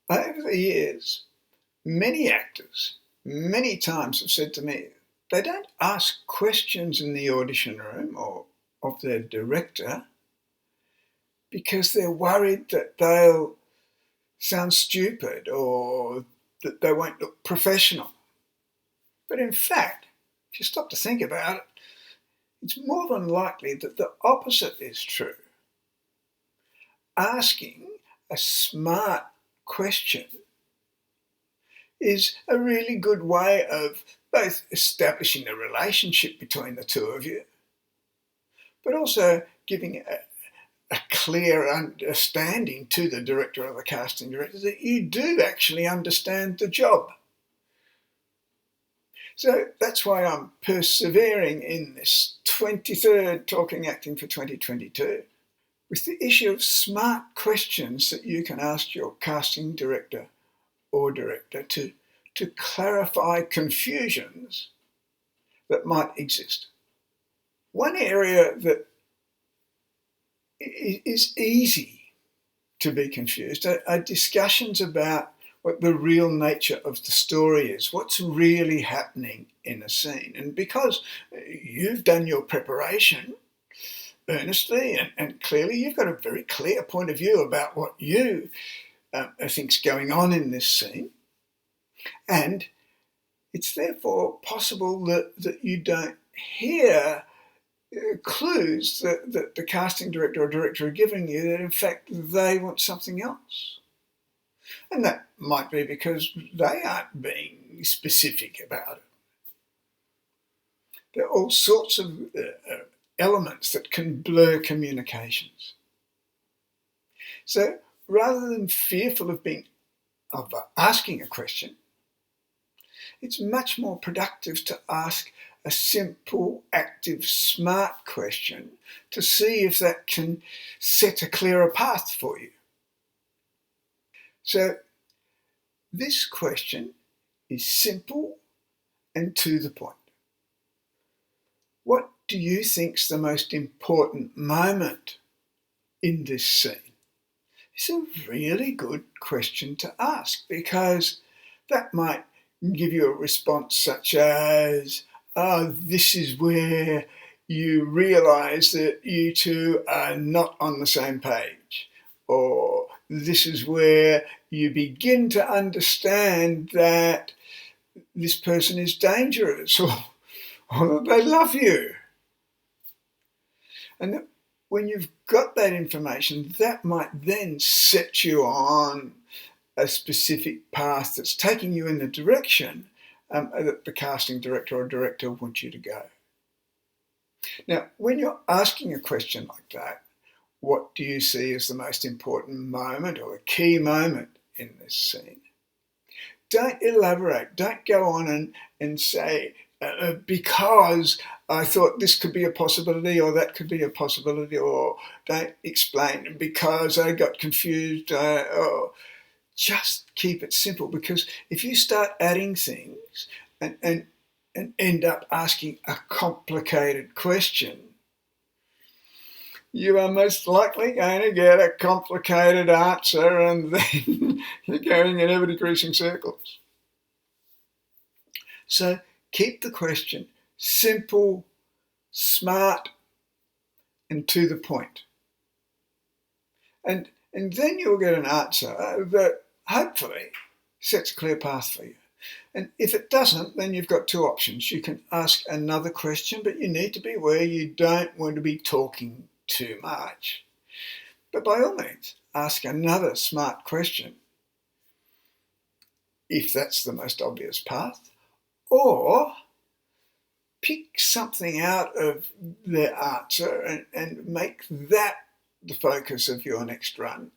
Over the years, many actors, many times have said to me, they don't ask questions in the audition room or of their director because they're worried that they'll sound stupid or that they won't look professional. But in fact, if you stop to think about it, it's more than likely that the opposite is true. Asking a smart question is a really good way of both establishing a relationship between the two of you, but also giving a clear understanding to the director or the casting director that you do actually understand the job. So that's why I'm persevering in this 23rd Talking Acting for 2022 with the issue of smart questions that you can ask your casting director or director to clarify confusions that might exist. One area that is easy to be confused are discussions about what the real nature of the story is, what's really happening in a scene. And because you've done your preparation earnestly and clearly, you've got a very clear point of view about what you think's going on in this scene. And it's therefore possible that you don't hear clues that the casting director or director are giving you that in fact they want something else. And that might be because they aren't being specific about it. There are all sorts of elements that can blur communications. So rather than fearful of asking a question, it's much more productive to ask a simple, active, smart question to see if that can set a clearer path for you. So this question is simple and to the point. What do you think's the most important moment in this scene? It's a really good question to ask because that might give you a response such as, this is where you realise that you two are not on the same page, or this is where you begin to understand that this person is dangerous or that they love you. And when you've got that information, that might then set you on a specific path that's taking you in the direction that the casting director or director wants you to go. Now, when you're asking a question like that, what do you see as the most important moment or a key moment in this scene? Don't elaborate. Don't go on and say, because I thought this could be a possibility or that could be a possibility, or don't explain because I got confused. Or just keep it simple, because if you start adding things and end up asking a complicated question, you are most likely going to get a complicated answer and then you're going in ever-decreasing circles. So keep the question simple, smart, and to the point. And then you'll get an answer that hopefully sets a clear path for you. And if it doesn't, then you've got two options. You can ask another question, but you need to be aware you don't want to be talking too much. But by all means, ask another smart question if that's the most obvious path, or pick something out of the answer and make that the focus of your next run.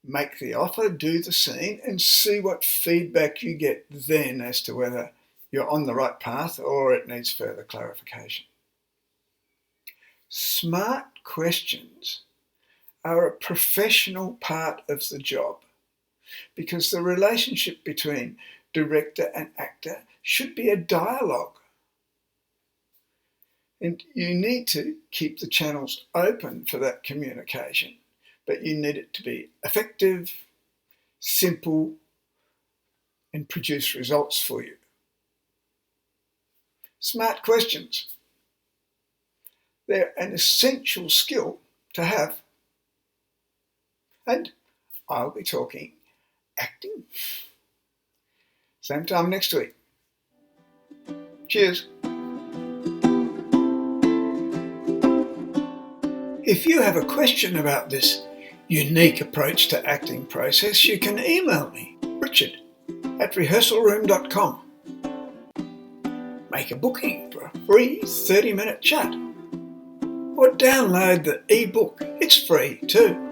Make the offer, do the scene, and see what feedback you get then as to whether you're on the right path or it needs further clarification. Smart questions are a professional part of the job because the relationship between director and actor should be a dialogue. And you need to keep the channels open for that communication, but you need it to be effective, simple, and produce results for you. Smart questions. They're an essential skill to have. And I'll be talking acting. Same time next week. Cheers. If you have a question about this unique approach to acting process, you can email me, richard@rehearsalroom.com. Make a booking for a free 30-minute chat. Or download the ebook. It's free too.